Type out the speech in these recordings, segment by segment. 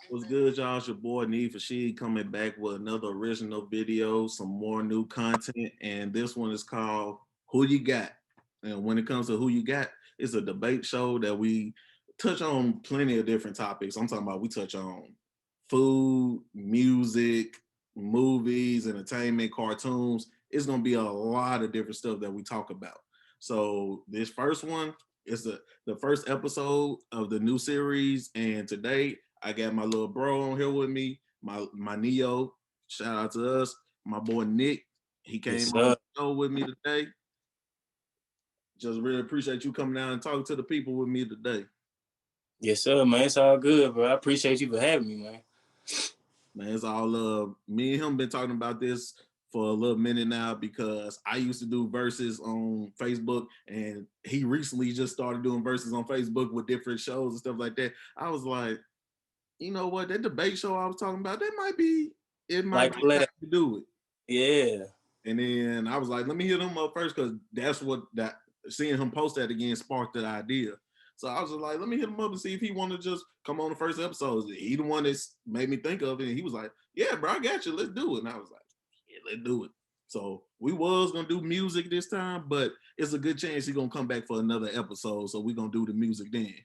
What's good, y'all? It's your boy Need for Sheed coming back with another original video, some more new content, and this one is called Who You Got. And when it comes to who you got, it's a debate show that we touch on plenty of different topics. I'm talking about we touch on food, music, movies, entertainment, cartoons. It's gonna be a lot of different stuff that we talk about. So this first one is the first episode of the new series, and today I got my little bro on here with me, my Neo. Shout out to us, my boy Nick. He Yes, came on sir. the show with me today. Just really appreciate you coming down and talking to the people with me today. Yes, sir, man. It's all good, bro. I appreciate you for having me, man. Man, it's all love. Me and him been talking about this for a little minute now because I used to do verses on Facebook, and he recently just started doing verses on Facebook with different shows and stuff like that. I was like, you know what, that debate show I was talking about, it might Like be time collab. to do it. Yeah. And then I was like, let me hit him up first because that's what that seeing him post that again sparked that idea. So I was just like, let me hit him up and see if he want to just come on the first episode. He the one that made me think of it. And he was like, yeah, bro, I got you. Let's do it. And I was like, yeah, let's do it. So we was gonna do music this time, but it's a good chance he's gonna come back for another episode. So we're gonna do the music then.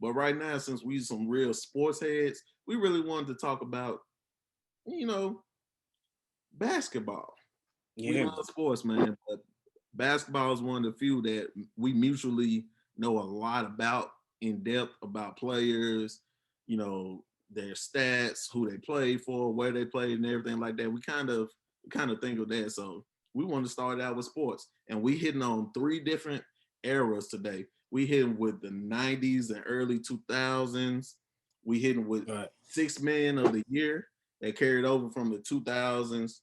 But right now, since we some real sports heads, we really wanted to talk about, you know, basketball. We Yeah. love sports, man, but basketball is one of the few that we mutually know a lot about, in depth about players, you know, their stats, who they played for, where they played, and everything like that. We kind of think of that. So we want to start out with sports, and we hitting on three different eras today. We hitting with the '90s and early 2000s. We hitting with Right. six men of the year that carried over from the 2000s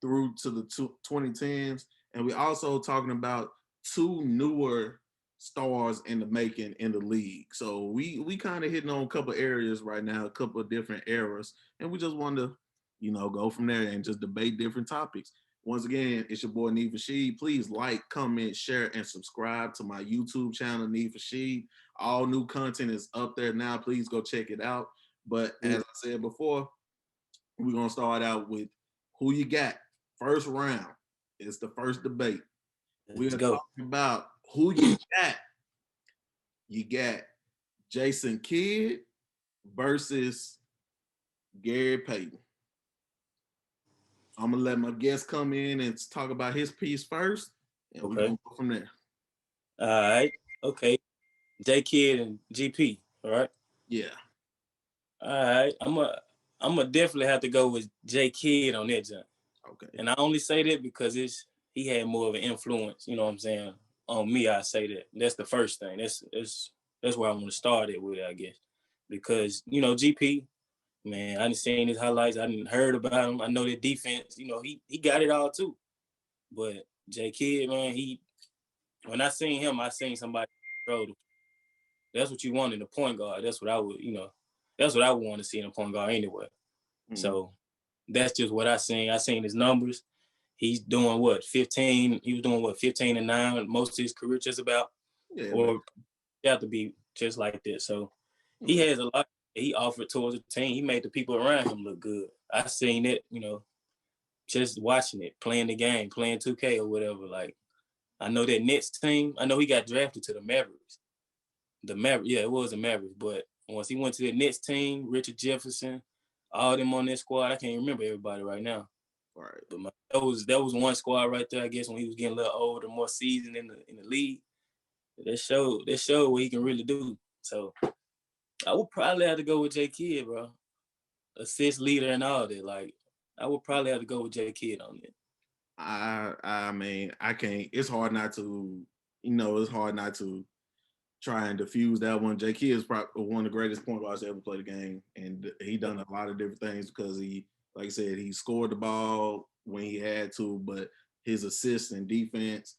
through to the 2010s. And we also talking about two newer stars in the making in the league. So we kind of hitting on a couple areas right now, a couple of different eras, and we just want to, go from there and just debate different topics. Once again, it's your boy Need for Sheed. Please like, comment, share, and subscribe to my YouTube channel, Need for Sheed. All new content is up there now. Please go check it out. But as Yeah. I said before, we're gonna start out with who you got. First round. It's the first debate. We Let's are go. talking about who you got. You got Jason Kidd versus Gary Payton. I'm gonna let my guest come in and talk about his piece first, and we're Okay. gonna go from there. All right. Okay. J Kid and GP. All right. Yeah. All right. I'm a definitely have to go with J Kid on that jump. Okay. And I only say that because he had more of an influence, you know what I'm saying, on me. I say that. That's the first thing. That's where I want to start it with, I guess. Because, GP, man, I didn't seen his highlights. I didn't heard about him. I know the defense. He got it all too. But J Kidd, man, when I seen him, I seen somebody control. That's what you want in a point guard. That's what I would, that's what I would want to see in a point guard anyway. Mm-hmm. So that's just what I seen. I seen his numbers. He's doing what 15. He was doing what 15-9 most of his career, just about, Yeah, man. or have to be just like that. So he Okay. has a lot. He offered towards the team. He made the people around him look good. I seen it, just watching it, playing the game, playing 2K or whatever. Like I know that Nets team. I know he got drafted to the Mavericks. Yeah, it was the Mavericks. But once he went to the Nets team, Richard Jefferson, all them on that squad, I can't remember everybody right now. All right. But that was one squad right there. I guess when he was getting a little older, more seasoned in the league, that showed what he can really do. So I would probably have to go with J Kidd, bro. Assist leader and all that. Like I would probably have to go with J Kidd on it. I mean, I can't. It's hard not to. It's hard not to try and diffuse that one. J. Kidd is probably one of the greatest point guards to ever play the game, and he done a lot of different things because he, like I said, he scored the ball when he had to, but his assists and defense,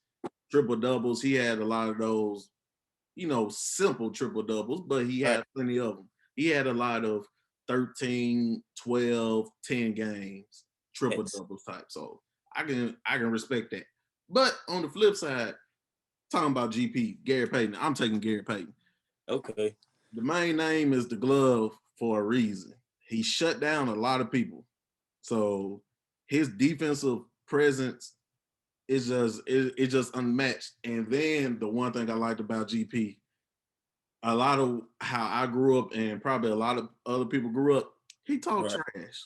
triple doubles, he had a lot of those, simple triple doubles, but he Right. had plenty of them. He had a lot of 13, 12, 10 games, triple Yes. doubles type. So I can respect that. But on the flip side, talking about GP, Gary Payton, I'm taking Gary Payton. Okay. The main name is the glove for a reason. He shut down a lot of people. So his defensive presence is just unmatched. And then the one thing I liked about GP, a lot of how I grew up and probably a lot of other people grew up, he talked Right. trash.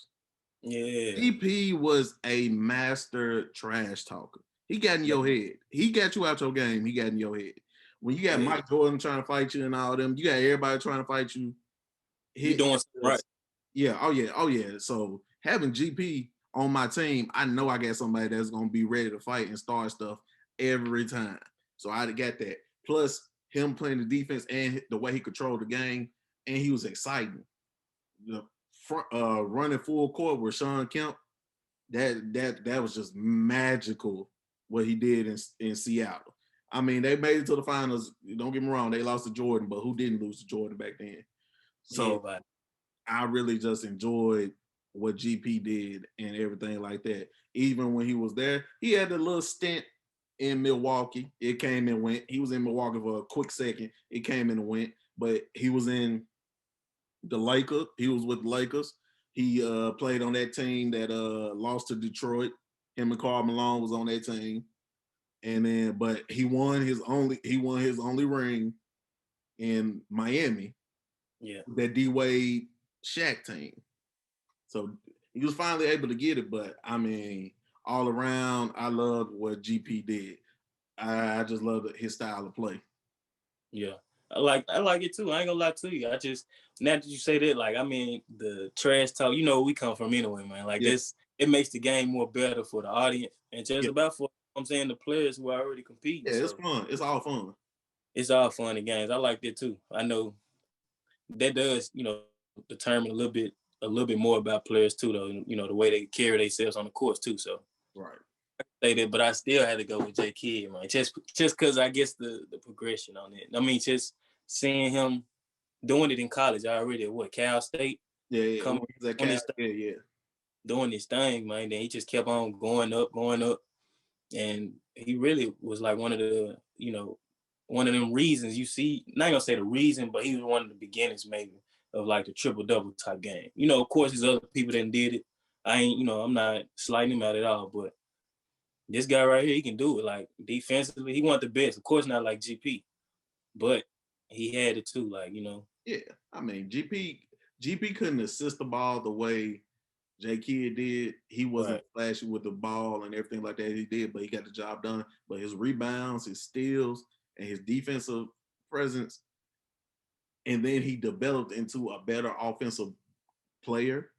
Yeah. GP was a master trash talker. He got in your head. He got you out your game. He got in your head. When you got Yeah. Mike Jordan trying to fight you and all them, you got everybody trying to fight you. You doing something right. Yeah. Oh yeah. So having GP on my team, I know I got somebody that's gonna be ready to fight and start stuff every time. So I got that. Plus him playing the defense and the way he controlled the game, and he was exciting. The front running full court with Sean Kemp, that was just magical what he did in Seattle. I mean, they made it to the finals. Don't get me wrong, they lost to Jordan, but who didn't lose to Jordan back then? So Yeah, I really just enjoyed what GP did and everything like that. Even when he was there, he had a little stint in Milwaukee. It came and went. He was in Milwaukee for a quick second. It came and went, but he was in the Lakers. He was with the Lakers. He played on that team that lost to Detroit. Him and Karl Malone was on that team. And then, but he won his only ring in Miami. yeah. That D Wade Shaq team. So he was finally able to get it. But I mean, all around, I loved what GP did. I just loved his style of play. Yeah. I like it too. I ain't gonna lie to you. I just now that you say that, like I mean the trash talk, you know where we come from anyway, man. Like Yeah. this, it makes the game more better for the audience and just Yeah. about for I'm saying the players who are already competing. Yeah, it's So fun. It's all fun. it's all fun and games. I like that too. I know that does, determine a little bit more about players too, though. You know, the way they carry themselves on the course too. So Right. say that, but I still had to go with J Kidd, man. Just because I guess the progression on it. I mean, just seeing him doing it in college already at what Cal State, Yeah. coming That on cat. his Yeah. doing his thing, man. Then he just kept on going up, and he really was like one of them reasons you see. Not gonna say the reason, but he was one of the beginnings maybe of like the triple double type game. You know, of course, there's other people that did it. I ain't, I'm not slighting him out at all, but this guy right here, he can do it. Like defensively, he want the best. Of course, not like GP, but he had it too. Like Yeah. I mean, GP couldn't assist the ball the way J Kidd did. He wasn't right, flashy with the ball and everything like that. He did, but he got the job done. But his rebounds, his steals, and his defensive presence, and then he developed into a better offensive player.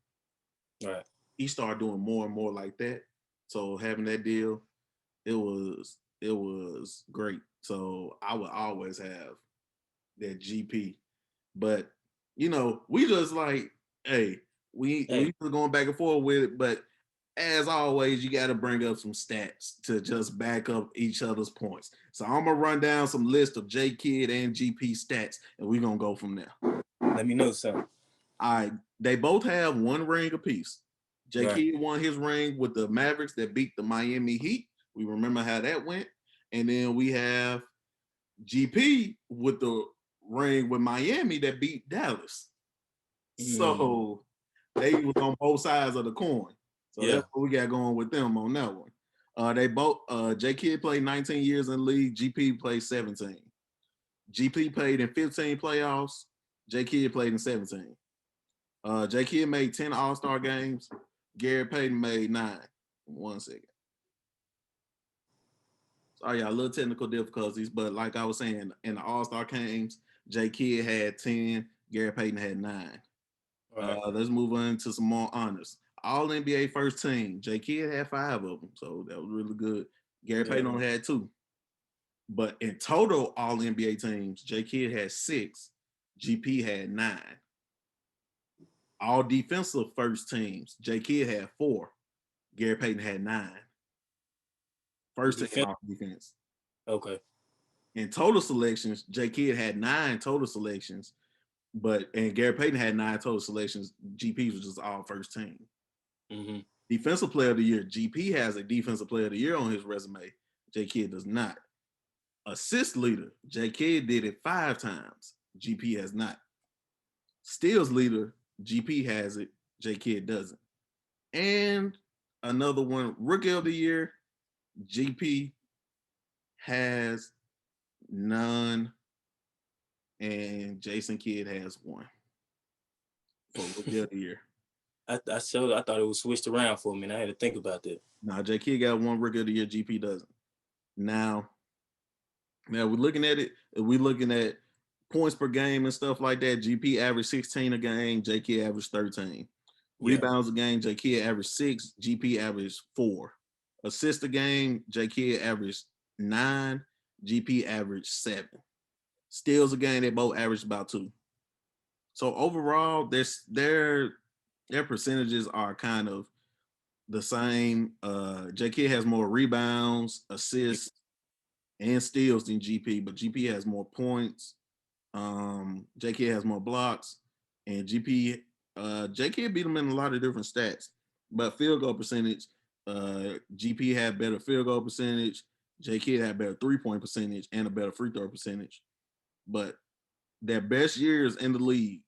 right, He started doing more and more like that. So having that deal, it was great. So I would always have that GP. But we just like, hey, we hey, just going back and forth with it. But as always, you got to bring up some stats to just back up each other's points. So I'm gonna run down some list of J Kidd and GP stats, and we're gonna go from there. let me know something. All right, they both have one ring apiece. J Right, Kidd won his ring with the Mavericks that beat the Miami Heat. We remember how that went. And then we have GP with the ring with Miami that beat Dallas. So they was on both sides of the coin. So yeah, that's what we got going with them on that one. They both J Kidd played 19 years in the league. GP played 17. GP played in 15 playoffs. J Kidd played in 17. J Kidd made 10 All-Star games. Gary Payton made 9. 1 second. Sorry, y'all, a little technical difficulties, but like I was saying, in the All-Star games, J Kidd had 10, Gary Payton had 9. right, Let's move on to some more honors. All NBA first team. J Kidd had 5 of them, so that was really good. Gary yeah, Payton only had 2. But in total, all NBA teams, J Kidd had 6, GP had 9. All defensive first teams, J Kidd had 4, Gary Payton had 9. First team defense. off defense. Okay, In total selections, J Kidd had 9 total selections, and Gary Payton had 9 total selections. GP was just all first team. Defensive player of the year, GP has a defensive player of the year on his resume. J Kidd does not. Assist leader, J Kidd did it 5 times. GP has not. Steals leader, GP has it, J Kidd doesn't. And another one, Rookie of the Year, GP has none, and Jason Kidd has one for Rookie of the Year. I thought it was switched around for me, and I had to think about that. Now, J Kidd got one Rookie of the Year, GP doesn't. Now we're looking at it. We're looking at points per game and stuff like that. GP averaged 16 a game, J Kidd averaged 13. Rebounds a game, J Kidd averaged 6, GP averaged 4. Assists a game, J Kidd averaged 9, GP averaged 7. Steals a game, they both averaged about 2. So overall, their percentages are kind of the same. J Kidd has more rebounds, assists, and steals than GP, but GP has more points. J Kidd has more blocks, and J Kidd beat him in a lot of different stats. But field goal percentage, GP had better field goal percentage, J Kidd had better 3-point percentage and a better free throw percentage. But their best years in the league,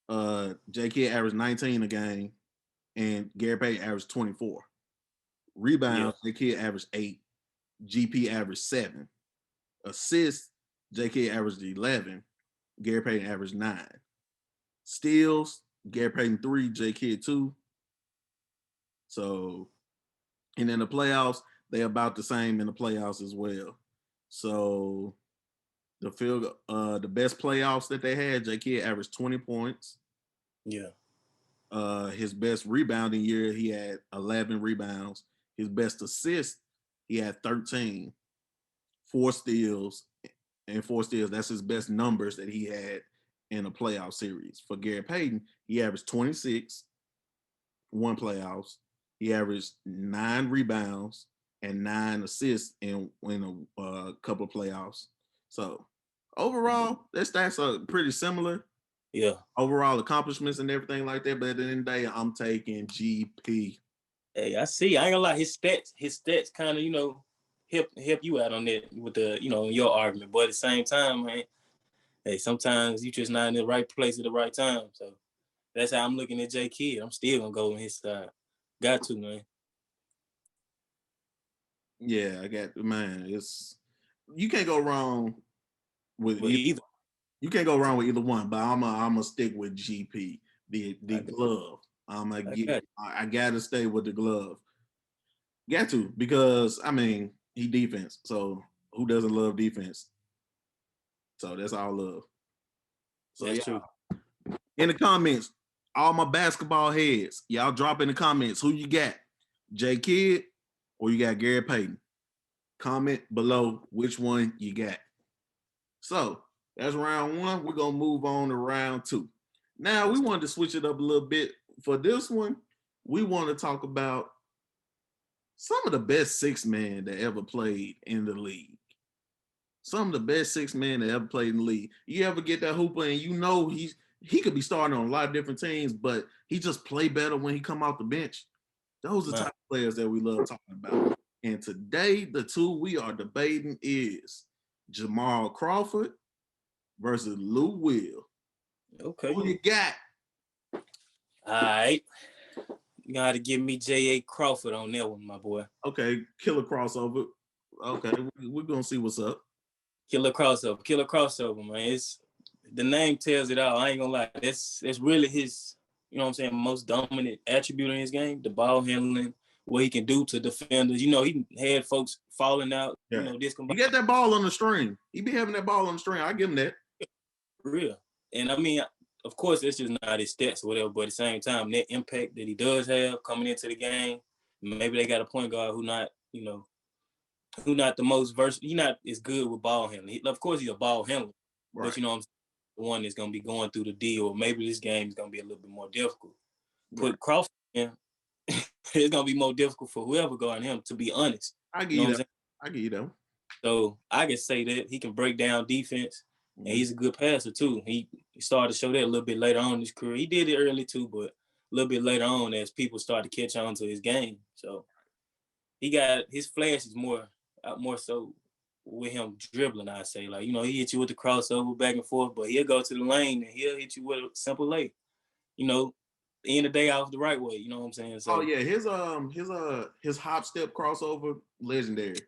J Kidd averaged 19 a game, and Gary Payton averaged 24. Rebounds, J Kidd averaged 8, GP averaged 7. Assists, J Kidd averaged 11, Gary Payton averaged 9. Steals, Gary Payton 3, J Kidd 2. So, and in the playoffs, they're about the same in the playoffs as well. So, the best playoffs that they had, J Kidd averaged 20 points. Yeah. His best rebounding year, he had 11 rebounds. His best assist, he had 13. 4 steals and 4 steals. That's his best numbers that he had in a playoff series. For Gary Payton, he averaged 26, 1 playoffs. He averaged 9 rebounds and 9 assists in a couple of playoffs. So overall, their stats are pretty similar. Yeah. Overall accomplishments and everything like that. But at the end of the day, I'm taking GP. Hey, I see. I ain't gonna lie. His stats kind of, help you out on that with the, your argument. But at the same time, man, hey, sometimes you just not in the right place at the right time. So that's how I'm looking at J Kidd. I'm still gonna go on his side. Got to, man. Yeah, you can't go wrong with either. You can't go wrong with either one, but I'm gonna stick with GP. The glove. I gotta stay with the glove. Got to, because he defense. So who doesn't love defense? So that's all love. So that's true. In the comments, all my basketball heads, y'all drop in the comments who you got, J Kidd or you got Gary Payton. Comment below which one you got. So that's round 1. We're gonna move on to round 2. Now we wanted to switch it up a little bit. For this one, we want to talk about some of the best 6-man that ever played in the league. Some of the best 6-man that ever played in the league. You ever get that hooper and he could be starting on a lot of different teams, but he just play better when he come off the bench. Those are the type of players that we love talking about. And today, the two we are debating is Jamal Crawford versus Lou Will. Okay. Who you got? All right. You gotta give me J.A. Crawford on that one, my boy. Okay, killer crossover. Okay, we're gonna see what's up. Killer crossover, man. It's the name tells it all. I ain't gonna lie. That's really his, most dominant attribute in his game, the ball handling, what he can do to defenders. He had folks falling out. Yeah. He got that ball on the string. He be having that ball on the string. I give him that. For real. And of course, it's just not his stats or whatever, but at the same time, that impact that he does have coming into the game, maybe they got a point guard who not the most versatile. He's not as good with ball handling. Of course, he's a ball handler, right. But the one that's going to be going through the D, or maybe this game is going to be a little bit more difficult. Right. Put Crawford in, it's going to be more difficult for whoever guarding him, to be honest. I give you that. So I can say that he can break down defense. And he's a good passer too. He started to show that a little bit later on in his career. He did it early too, but a little bit later on as people started to catch on to his game. So he got his flash is more so with him dribbling, I say. Like, you know, he hit you with the crossover back and forth, but he'll go to the lane and he'll hit you with a simple lay. You know, end of the day off the right way. You know what I'm saying? So, Oh yeah, his hop step crossover, legendary.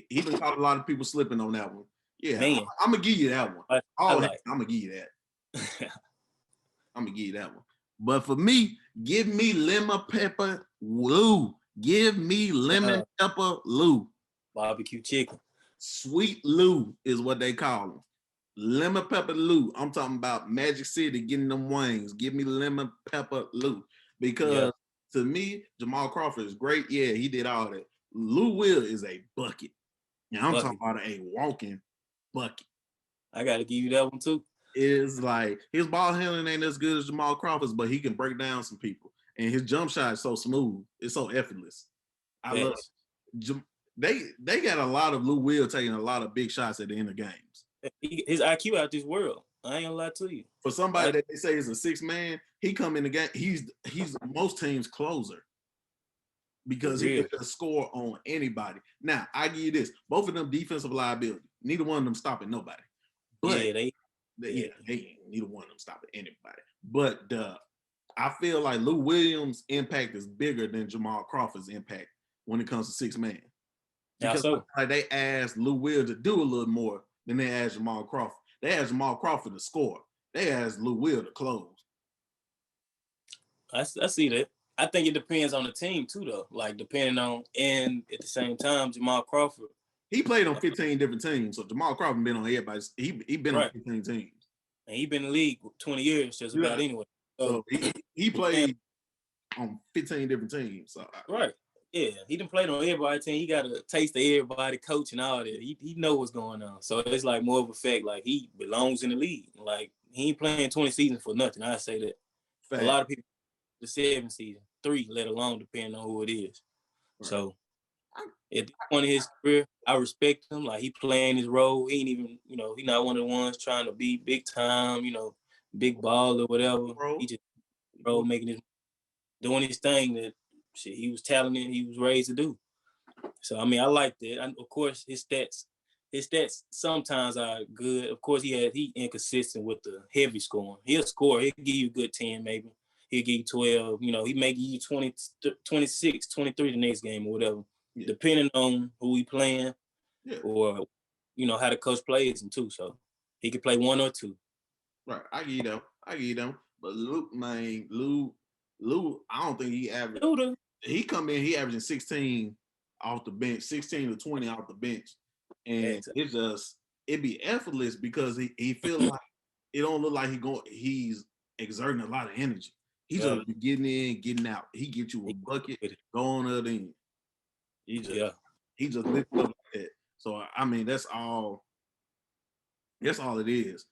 He been caught a lot of people slipping on that one. Yeah, man, I'm gonna give you that one. I Oh, like. I'm gonna give you that. I'm gonna give you that one. But for me, give me lemon pepper Lou. Give me lemon pepper Lou. Barbecue chicken. Sweet Lou is what they call him. Lemon pepper Lou. I'm talking about Magic City getting them wings. Give me lemon pepper Lou. Because to me, Jamal Crawford is great. Yeah, he did all that. Lou Will is a bucket. Now I'm talking about a walking bucket. I gotta give you that one too. Is like his ball handling ain't as good as Jamal Crawford's, but he can break down some people. And his jump shot is so smooth. It's so effortless. I love it. They got a lot of Lou Will taking a lot of big shots at the end of games. His IQ out this world. I ain't gonna lie to you. For somebody that they say is a 6-man, he come in the game. He's most teams' closer because he can just score on anybody. Now I give you this: both of them defensive liability. Neither one of them stopping nobody. But they ain't neither one of them stopping anybody. But I feel like Lou Williams' impact is bigger than Jamal Crawford's impact when it comes to 6-man. Because like they asked Lou Will to do a little more than they asked Jamal Crawford. They asked Jamal Crawford to score. They asked Lou Will to close. I see that. I think it depends on the team too, though. Like depending on, and at the same time, Jamal Crawford. He played on 15 different teams, so Jamal Crawford been on everybody's. He been on 15 teams, and he been in the league 20 years just about anyway. So he played on 15 different teams. So. Yeah, he done played on everybody's team. He got a taste of everybody, coach and all that. He know what's going on. So it's like more of a fact, like he belongs in the league. Like he ain't playing 20 seasons for nothing. I say that. Fact. A lot of people, the 7 season, 3, let alone depending on who it is. Right. So at this point in his career, I respect him. Like he playing his role. He ain't even, you know, he not one of the ones trying to be big time, you know, big ball or whatever. He just doing his thing that shit he was talented, he was raised to do. So I mean, I like that. Of course, his stats sometimes are good. Of course, he inconsistent with the heavy scoring. He'll score. He'll give you a good 10 maybe. He'll give you 12. You know, he may give you 20, 26, 23 the next game or whatever, depending on who he playing or, you know, how the coach plays him too. So he could play 1 or 2. Right. I give you them. But Luke, man, Lou, I don't think he averaged. He come in, he averaging 16 off the bench, 16 to 20 off the bench. And it be effortless because he feels like it don't look like he's exerting a lot of energy. He's just getting in, getting out. He get you a bucket, go on the other end. He just lifts up like that. So I mean, that's all it is.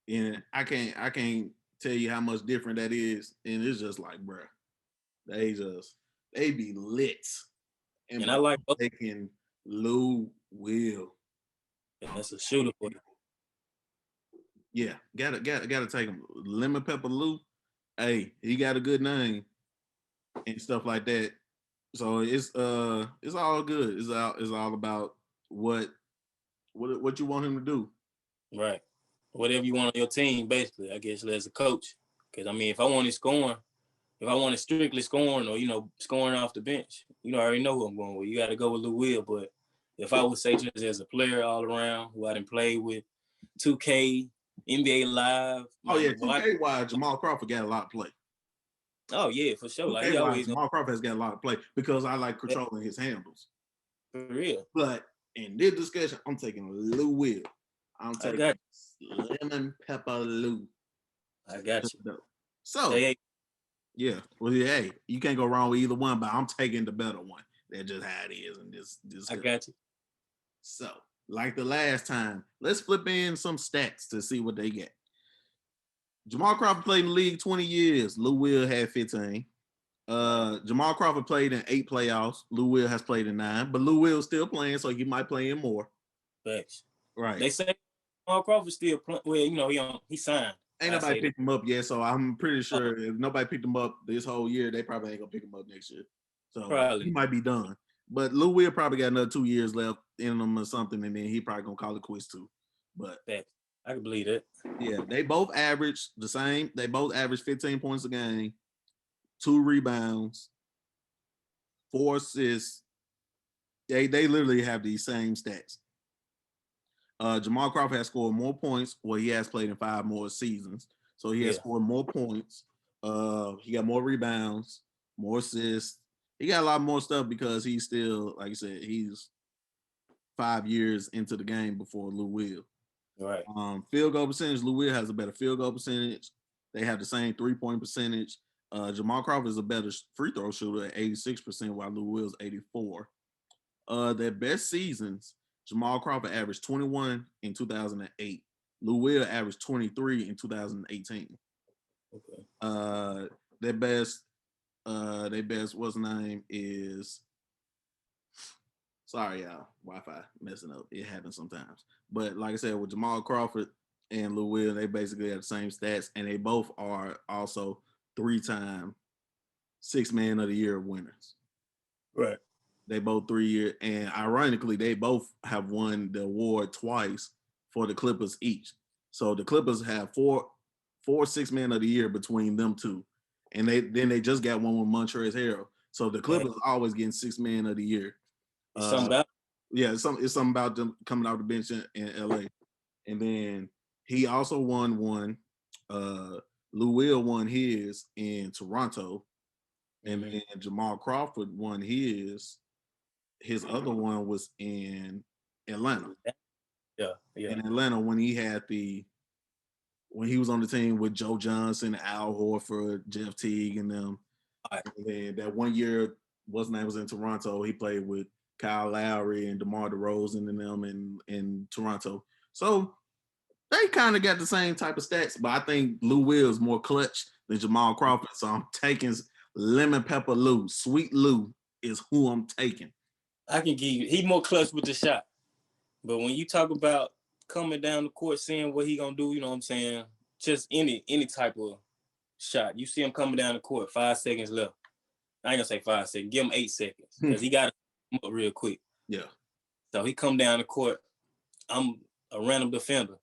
And I can't tell you how much different that is. And it's just like, bruh, they be lit. And I like taking Lou Will. And that's a shooter for you. Yeah, gotta take him. Lemon Pepper Lou. Hey, he got a good name and stuff like that. So it's all good. It's all about what you want him to do. Right. Whatever you want on your team, basically, I guess, as a coach. Because I mean, if I wanted strictly scoring or, you know, scoring off the bench, you know, I already know who I'm going with. You got to go with Lou Will. But if I would say just as a player all around who I didn't play with, 2K, NBA Live. Oh, yeah, 2K wise, Jamal Crawford got a lot of play. Oh, yeah, for sure. Like, Jamal Crawford has got a lot of play because I like controlling his handles. For real. But in this discussion, I'm taking Lou Will. I'm taking Lemon Pepper Lou. I got you. So, yeah. Well, hey, you can't go wrong with either one, but I'm taking the better one. That's just how it is in this. I got you. So, like the last time, let's flip in some stats to see what they get. Jamal Crawford played in the league 20 years. Lou Will had 15. Jamal Crawford played in 8 playoffs. Lou Will has played in 9, but Lou Will still playing, so he might play in more. Thanks. Right. They say Jamal Crawford still playing. Well, you know, he signed. Ain't nobody picked him up yet, so I'm pretty sure if nobody picked him up this whole year, they probably ain't gonna pick him up next year. So he might be done. But Lou Will probably got another 2 years left in him or something, and then he probably gonna call it quits too. But I can believe that. yeah, they both average the same. They both average 15 points a game, 2 rebounds, 4 assists. They literally have these same stats. Jamal Crawford has scored more points. Well, he has played in 5 more seasons, so he has scored more points. He got more rebounds, more assists. He got a lot more stuff because he's still, like I said, he's 5 years into the game before Lou Will. Right. Field goal percentage, Lou Will has a better field goal percentage. They have the same 3-point percentage. Jamal Crawford is a better free throw shooter at 86%, while Lou Will's 84. Their best seasons, Jamal Crawford averaged 21 in 2008. Lou Will averaged 23 in 2018. Okay. Their best, what's the name is, sorry y'all, Wi-Fi messing up. It happens sometimes. But like I said, with Jamal Crawford and Lou Will, they basically have the same stats, and they both are also 3-time Sixth Man of the Year winners. Right. They both 3 years, and ironically, they both have won the award twice for the Clippers each. So the Clippers have four Sixth Man of the Year between them two, and they just got one with Montrezl Harrell. So the Clippers always getting Sixth Man of the Year. Something about it's something about them coming off the bench in LA. And then he also won one. Lou Will won his in Toronto, and then Jamal Crawford won his. His other one was in Atlanta. Yeah. In Atlanta, when he was on the team with Joe Johnson, Al Horford, Jeff Teague, and them. Right. And then that 1 year, what's name was in Toronto. He played with Kyle Lowry and DeMar DeRozan and them in Toronto. So they kind of got the same type of stats, but I think Lou Will is more clutch than Jamal Crawford. So I'm taking Lemon Pepper Lou. Sweet Lou is who I'm taking. I can give you, he more clutch with the shot. But when you talk about coming down the court, seeing what he gonna do, you know what I'm saying? Just any type of shot. You see him coming down the court, 5 seconds left. I ain't gonna say 5 seconds. Give him 8 seconds because he got to come up real quick. Yeah. So he come down the court. I'm a random defender.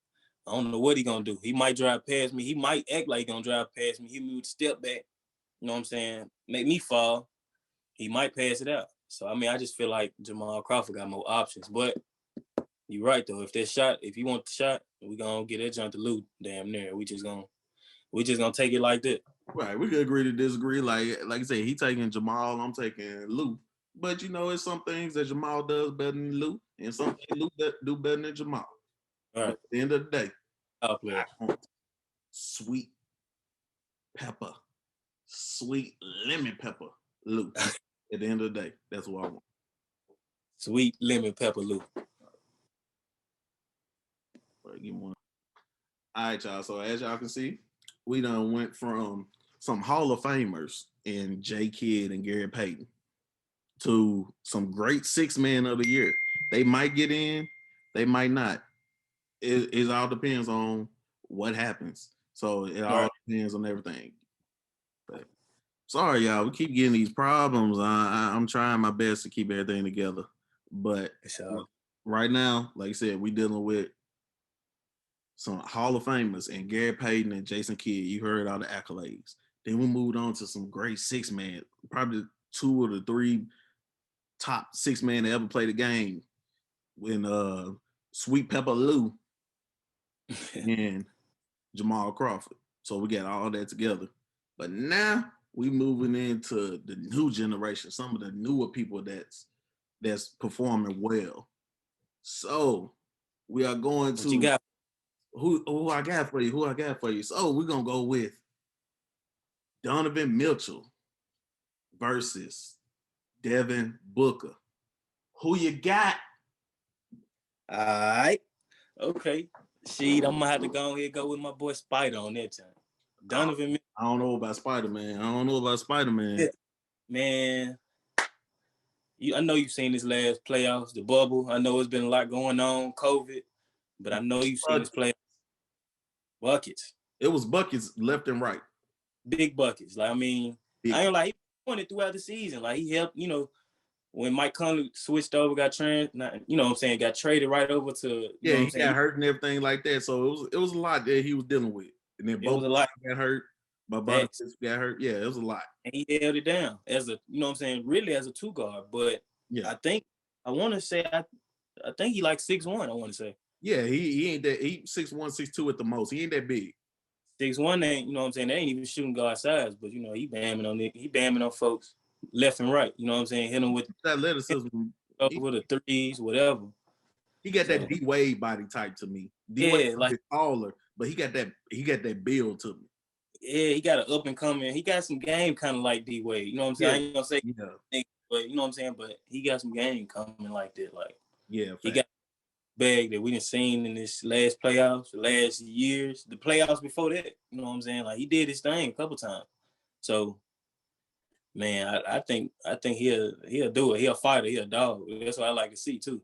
I don't know what he gonna do. He might drive past me. He might act like he gonna drive past me. He would step back. You know what I'm saying? Make me fall. He might pass it out. So, I mean, I just feel like Jamal Crawford got more options. But you're right, though. If you want the shot, we going to get that jump to Lou damn near. We just going to take it like that. Right. We could agree to disagree. Like I said, he taking Jamal, I'm taking Lou. But, it's some things that Jamal does better than Lou, and some things Lou do better than Jamal. All right. But at the end of the day, I want sweet lemon pepper Lou. At the end of the day, that's what I want. Sweet lemon pepper Lou. Give me one. All right, y'all. So as y'all can see, we done went from some Hall of Famers in J. Kidd and Gary Payton to some great Sixth Man of the Year. They might get in, they might not. It all depends on what happens. So it all depends on everything. But sorry, y'all. We keep getting these problems. I'm trying my best to keep everything together. But right now, like I said, we dealing with some Hall of Famers and Gary Payton and Jason Kidd. You heard all the accolades. Then we moved on to some great Sixth Man, probably 2 or 3 top Sixth Man to ever play the game. When Sweet Pepper Lou and Jamal Crawford. So we got all that together. But now we moving into the new generation, some of the newer people that's performing well. So we are going to who I got for you. So we're gonna go with Donovan Mitchell versus Devin Booker. Who you got? All right. Okay. I'm gonna have to go ahead and go with my boy Spider on that time. Donovan Mitchell. I don't know about Spider-Man. Man, I know you've seen this last playoffs, the bubble. I know it's been a lot going on, COVID, but I know you've seen this playoffs. Buckets. It was buckets left and right. Big buckets. Like, I mean, I ain't like he won it throughout the season. Like, he helped, when Mike Conley switched over, got traded right over to, you know what he I'm saying? got hurt and everything like that. So it was a lot that he was dealing with. And then It was both a lot. got hurt. But Facts. got hurt. Yeah, it was a lot. And he held it down as a, you know what I'm saying, really as a 2 guard. But Yeah. I think he like 6'1", I want to say. Yeah, he ain't that. He 6'1", 6'2" at the most. He ain't that big. 6'1" ain't, you know what I'm saying, they ain't even shooting guard size, but you know, he bamming on folks left and right. You know what I'm saying? Hitting with that athleticism over the threes, whatever. He got that D Wade body type to me. D Wade is taller, but he got that build to me. Yeah, he got an up and coming. He got some game kind of like D Wade. You know what I'm saying? I ain't gonna say, but you know what I'm saying. But he got some game coming like that. Like, yeah, he got bag that we done seen in this last playoffs, the last years, the playoffs before that. You know what I'm saying? Like, he did his thing a couple times. So, man, I think he'll do it. He'll fight it. He'll dog. That's what I like to see too.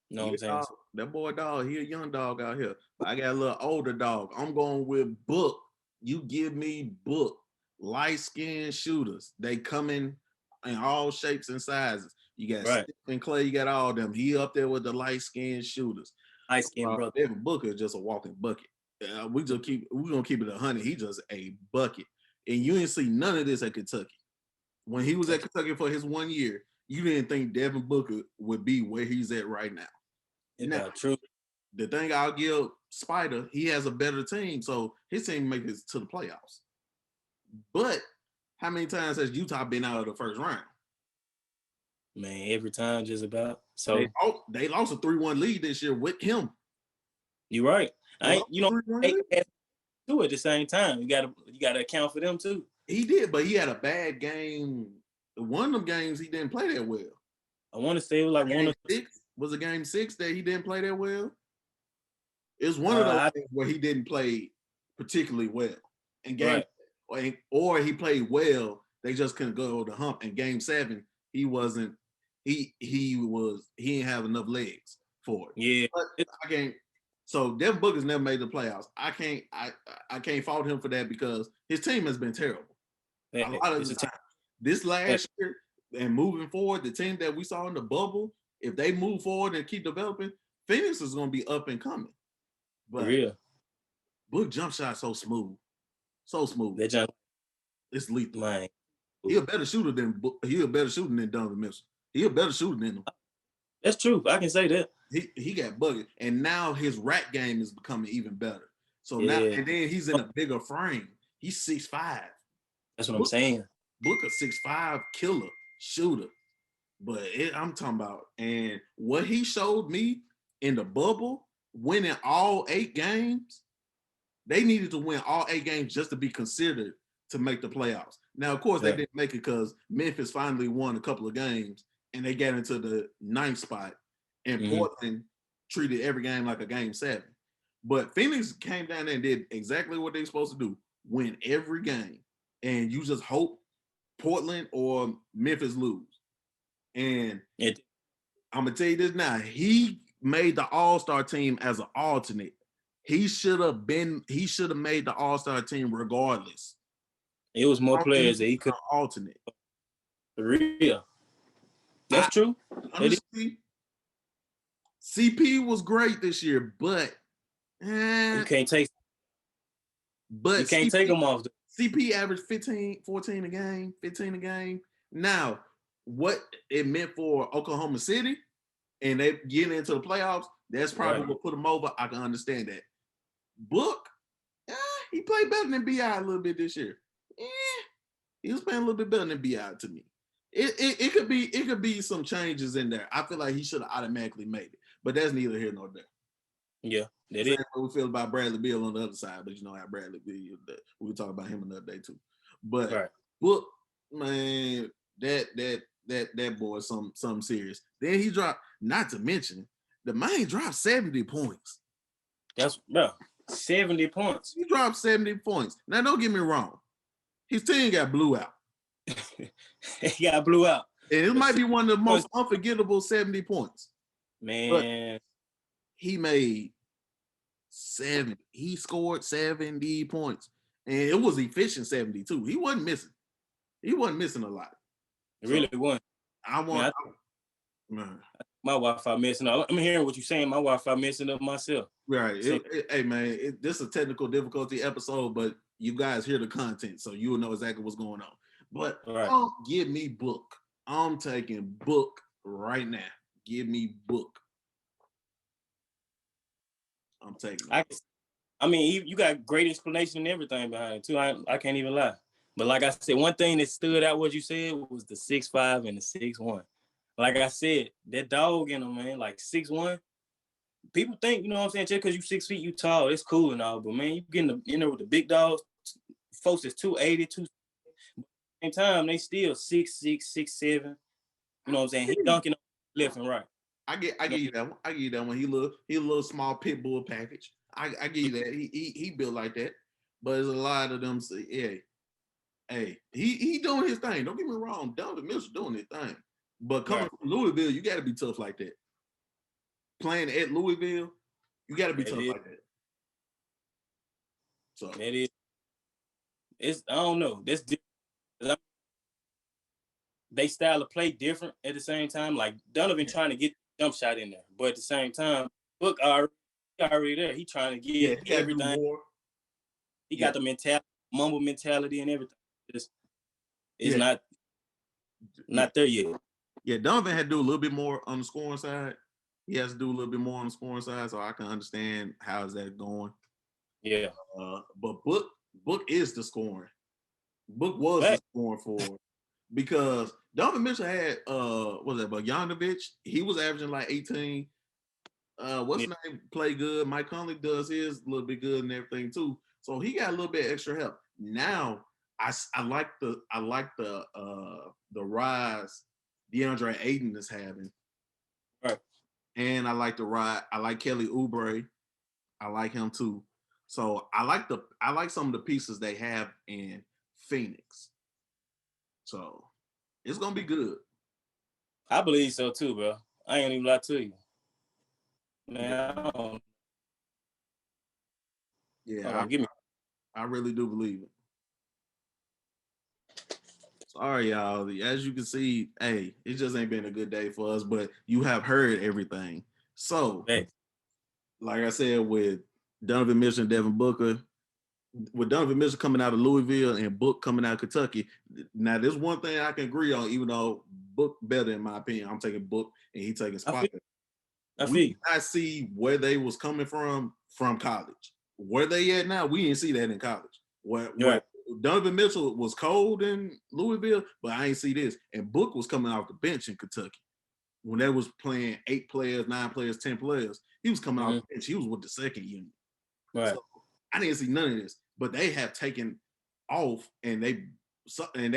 You know what I'm saying? Dog. That boy dog, he a young dog out here. But I got a little older dog. I'm going with Book. You give me Book. Light-skinned shooters. They come in all shapes and sizes. You got Steph and Clay, you got all them. He up there with the light-skinned shooters. Light-skinned brother. Devin Booker is just a walking bucket. We're gonna keep it 100. He just a bucket. And you didn't see none of this at Kentucky. When he was at Kentucky for his 1 year, you didn't think Devin Booker would be where he's at right now. Now, true. The thing I'll give Spider, he has a better team, so his team makes it to the playoffs. But how many times has Utah been out of the first round? Man, every time just about. So they lost a 3-1 lead this year with him. You're right. They do at the same time. You gotta account for them too. He did, but he had a bad game. One of them games he didn't play that well. I want to say it was like game 6. Was it game 6 that he didn't play that well? It was one of those things where he didn't play particularly well. And or he played well, they just couldn't go over the hump. In game 7, he wasn't. He didn't have enough legs for it. Yeah, but I can't. So Devin Booker's never made the playoffs. I can't fault him for that because his team has been terrible. A lot of the time. This last year and moving forward, the team that we saw in the bubble, if they move forward and keep developing, Phoenix is going to be up and coming. But Book jump shot so smooth. That jump, it's lethal. Man. He a better shooter than Donovan Mitchell. He a better shooter than him. That's true. I can say that. He got bugged, and now his rack game is becoming even better. So now, and then he's in a bigger frame. He's 6'5". That's what I'm saying. Booker 6'5", killer shooter. But I'm talking about, and what he showed me in the bubble, winning all 8 games, they needed to win all 8 games just to be considered to make the playoffs. Now, of course, they didn't make it because Memphis finally won a couple of games, and they got into the 9th spot, and Portland treated every game like a game 7. But Phoenix came down there and did exactly what they're supposed to do, win every game. And you just hope Portland or Memphis lose. And I'm going to tell you this now. He made the All-Star team as an alternate. He should have made the All-Star team regardless. It was more players that he could alternate. For real. That's true. Honestly, CP was great this year, but you can't take him off. CP averaged 14 a game. Now, what it meant for Oklahoma City and they getting into the playoffs, that's probably what put him over. I can understand that. Book, he played better than BI a little bit this year. He was playing a little bit better than BI to me. It could be some changes in there. I feel like he should have automatically made it, but that's neither here nor there. Yeah, that is. What we feel about Bradley Beal on the other side, but you know how Bradley Beal. We'll talk about him another day too. But Book, man, that boy, something serious. Then he dropped. Not to mention, the man dropped 70 points. That's 70 points. He dropped 70 points. Now, don't get me wrong. His team got blew out. He got blew out. And it might be one of the most unforgettable 70 points. Man. But he made 70. He scored 70 points. And it was efficient 72. He wasn't missing. He wasn't missing a lot. It really wasn't. I Man, want, man, my Wi-Fi messing up. I'm hearing what you're saying. My Wi-Fi messing up myself. right. So, Hey, man, this is a technical difficulty episode, but you guys hear the content, so you will know exactly what's going on. But right. give me Book. I'm taking Book right now. Give me Book. I'm taking it. I mean, you got great explanation and everything behind it too. I can't even lie. But like I said, one thing that stood out what you said was the 6'5" and the 6'1". Like I said, that dog in him, man, like 6'1". People think, you know what I'm saying, just because you 6 feet, you tall, it's cool and all. But man, you getting in there with the big dogs, folks is 280, 2. Same time, they still 6'6", 6'7". You know what I'm saying? He dunking left and right. I give you that one. I give you that one. He a little small pit bull package. I give you that. He built like that. But there's a lot of them say, hey, he doing his thing. Don't get me wrong. Donovan Mitchell doing his thing. But coming from Louisville, you got to be tough like that. Playing at Louisville, you got to be tough like that. So that is, it's I don't know. That's different. They style of play different at the same time. Like Donovan trying to get the jump shot in there, but at the same time, Book already there. He trying to get everything. He got the mentality, mumble mentality, and everything. It's not there yet. Yeah, Donovan had to do a little bit more on the scoring side. He has to do a little bit more on the scoring side, so I can understand how is that going. Yeah. But Book is the scoring. Book was the scoring for because Donovan Mitchell had what was that Bogdanovic? He was averaging like 18. What's his name? Play good. Mike Conley does his a little bit good and everything too. So he got a little bit extra help. Now I like the rise DeAndre Ayton is having. Right. And I like the ride. I like Kelly Oubre. I like him too. So I like some of the pieces they have in Phoenix. So it's gonna be good. I believe so too, bro. I ain't even lie to you. Man, I really do believe it. Sorry, y'all. As you can see, hey, it just ain't been a good day for us, but you have heard everything. So, like I said, with Donovan Mitchell and Devin Booker, with Donovan Mitchell coming out of Louisville and Book coming out of Kentucky, now there's one thing I can agree on, even though Book better in my opinion. I'm taking Book and he taking Spider. We I see where they was coming from college. Where they at now, we didn't see that in college. Where Donovan Mitchell was cold in Louisville, but I ain't see this. And Book was coming off the bench in Kentucky. When they was playing 8 players, 9 players, 10 players, he was coming off the bench. He was with the second unit. Right. So I didn't see none of this, but they have taken off and they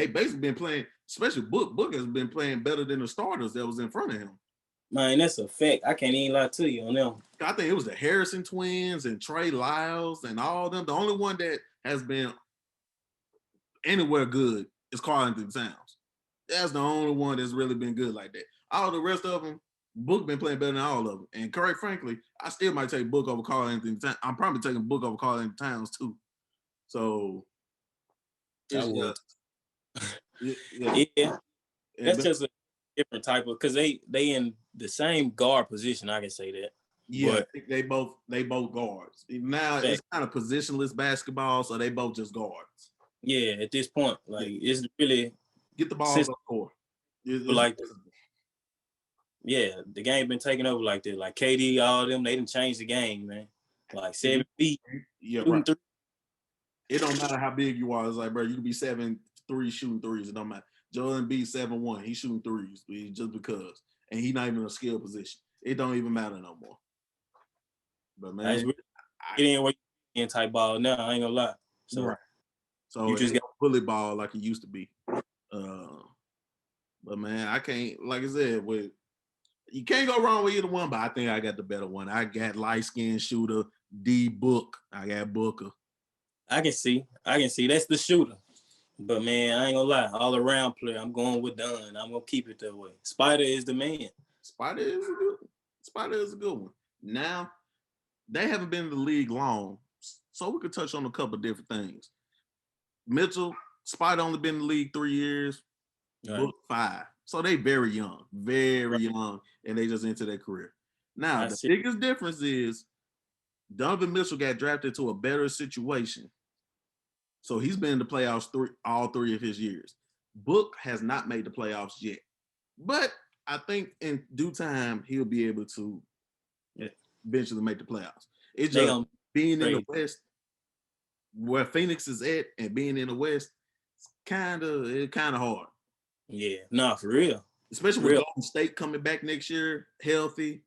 basically been playing, especially Book has been playing better than the starters that was in front of him. Man, that's a fact. I can't even lie to you on them. I think it was the Harrison twins and Trey Lyles and all them. The only one that has been anywhere good is Karl-Anthony Towns. That's the only one that's really been good like that. All the rest of them, Book been playing better than all of them. And quite frankly, I still might take Book over Karl-Anthony Towns. I'm probably taking Book over Karl-Anthony Towns too. So it's that's just a different type of, because they in the same guard position. I can say that. Yeah, but they both guards. Now it's kind of positionless basketball, so they both just guards. Yeah, at this point, like it's really get the ball up court. Like, the game been taken over like that. Like KD, all of them, they didn't change the game, man. Like 7 feet. Yeah, right. It don't matter how big you are. It's like, bro, you can be 7'3" shooting threes. It don't matter. Joel Embiid 7'1", he's shooting threes just because, and he's not even in a skill position. It don't even matter no more. But man, it in type ball now. I ain't gonna lie. So, right. So you just got bully ball like it used to be. But man, I can't. Like I said, you can't go wrong with either one. But I think I got the better one. I got light skin shooter D Book. I got Booker. I can see. That's the shooter. But man, I ain't gonna lie. All around player, I'm going with Dunn. I'm gonna keep it that way. Spider is the man. Spider is a good one. Now, they haven't been in the league long, so we could touch on a couple of different things. Mitchell, Spider only been in the league 3 years. Right. Book 5. So they very young, very Right. young, and they just into their career. Now, I the see. biggest difference is Donovan Mitchell got drafted to a better situation. So he's been in the playoffs all 3 of his years. Book has not made the playoffs yet. But I think in due time, he'll be able to Yeah. eventually make the playoffs. It's They just gonna being in the trade. West, where Phoenix is at, and being in the West, it's kind of hard. Yeah, nah, for real. Especially For with real. Golden State coming back next year, healthy,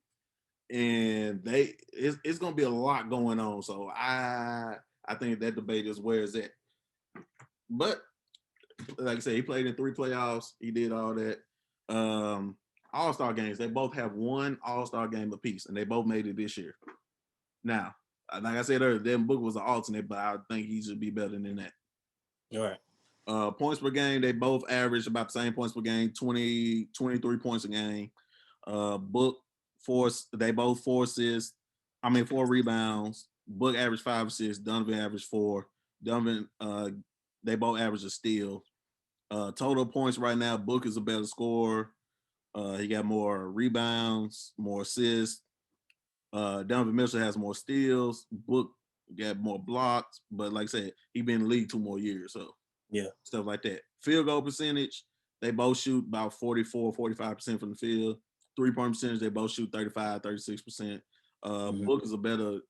and it's gonna be a lot going on. So I think that debate is where it's at. But like I said, he played in 3 playoffs. He did all that. All-Star games. They both have 1 All-Star game apiece, and they both made it this year. Now, like I said earlier, Devin Booker was an alternate, but I think he should be better than that. All right. Points per game, they both average about the same points per game, 20, 23 points a game. Book they both 4 assists. 4 rebounds. Book averaged 5 assists. Donovan averaged 4. Donovan, they both average a steal. Total points right now, Book is a better scorer. He got more rebounds, more assists. Donovan Mitchell has more steals. Book got more blocks, but like I said, he been in the league 2 more years, so Yeah. stuff like that. Field goal percentage, they both shoot about 44, 45% from the field. 3-point percentage, they both shoot 35, 36%. Book is a better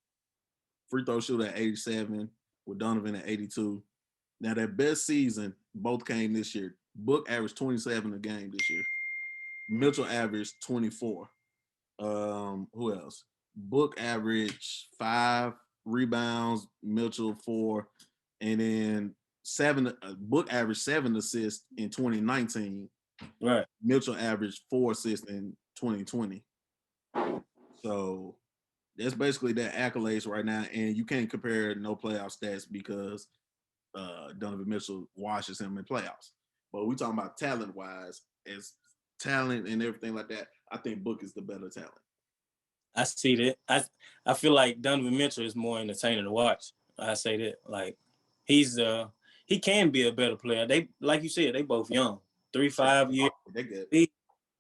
free throw shooter at 87, with Donovan at 82. Now, their best season both came this year. Book averaged 27 a game this year. Mitchell averaged 24. Who else? Book averaged 5 rebounds, Mitchell 4, and then 7. Book averaged 7 assists in 2019. Right. Mitchell averaged 4 assists in 2020. So that's basically their accolades right now, and you can't compare no playoff stats because Donovan Mitchell washes him in playoffs. But we talking about talent-wise, as talent and everything like that, I think Book is the better talent. I see that. I feel like Donovan Mitchell is more entertaining to watch. I say that. Like he can be a better player. They, like you said, they both young. 3-5 years. They good.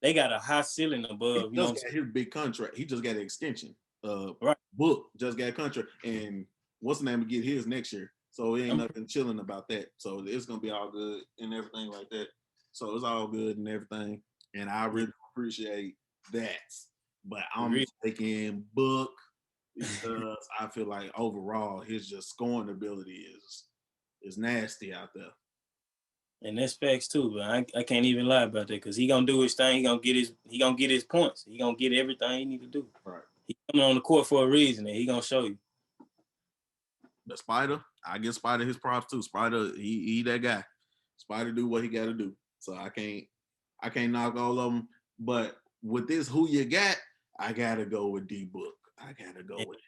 They got a high ceiling He above. You know what I'm just got his big contract. He just got an extension. Right. Book just got a contract, and what's the name to get his next year? So it ain't nothing chilling about that. So it's gonna be all good and everything like that. So it's all good and everything, and I really appreciate that. But I'm taking Book because I feel like overall his just scoring ability is nasty out there. And that's facts too, but I can't even lie about that because he gonna do his thing. He gonna get his points. He gonna get everything he need to do. Right. He coming on the court for a reason, and he gonna show you. The Spider, I give Spider his props too. Spider, he that guy. Spider do what he got to do. So I can't knock all of them. But with this, who you got? I gotta go with D Book. I gotta go with him.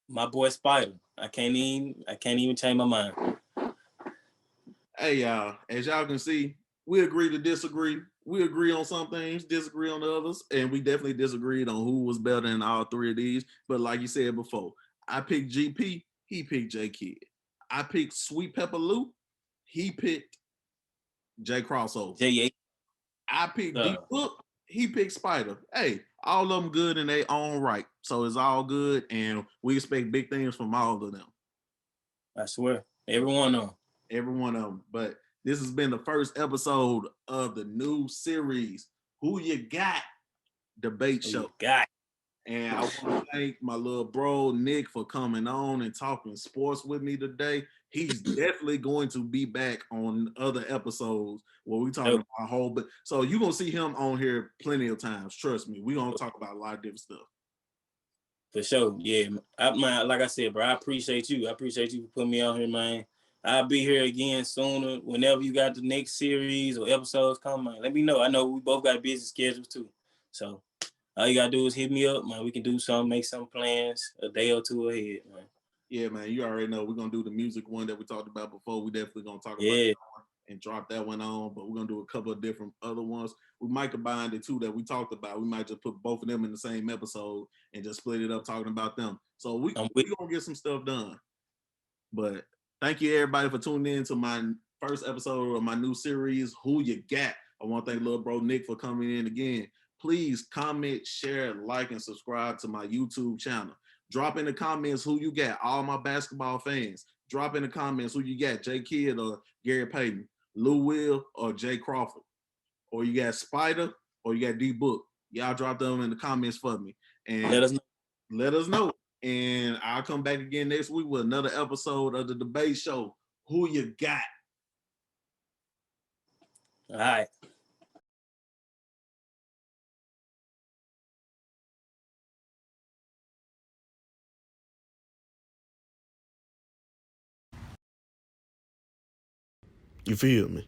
My boy Spider. I can't even change my mind. Hey y'all, as y'all can see, we agree to disagree. We agree on some things, disagree on the others, and we definitely disagreed on who was better in all 3 of these. But like you said before, I picked GP, he picked J Kidd. I picked Sweet Pepper Lou, he picked J Crossover. J8. I picked D Book, he picked Spider. Hey, all of them good in their own right. So it's all good, and we expect big things from all of them. I swear, every one of them. Every one of them. But this has been the first episode of the new series, Who You Got Debate Show. And I want to thank my little bro, Nick, for coming on and talking sports with me today. He's definitely going to be back on other episodes where we talk about a whole bit. So you're going to see him on here plenty of times. Trust me. We're going to talk about a lot of different stuff. For sure. Yeah. Like I said, bro, I appreciate you. I appreciate you for putting me on here, man. I'll be here again sooner. Whenever you got the next series or episodes coming, let me know. I know we both got busy schedules too. So all you gotta do is hit me up, man. We can do something, make some plans a day or 2 ahead, man. Yeah, man. You already know we're gonna do the music one that we talked about before. We definitely gonna talk about that one and drop that one on, but we're gonna do a couple of different other ones. We might combine the 2 that we talked about. We might just put both of them in the same episode and just split it up talking about them. So we're gonna get some stuff done. But thank you everybody for tuning in to my first episode of my new series, Who You Got. I want to thank little bro Nick for coming in again. Please comment, share, like, and subscribe to my YouTube channel. Drop in the comments who you got, all my basketball fans. Drop in the comments who you got, Jay Kidd or Gary Payton, Lou Will or Jay Crawford, or you got Spider or you got D Book. Y'all drop them in the comments for me. And Let us know. let us know. And I'll come back again next week with another episode of the debate show. Who you got? All right. You feel me?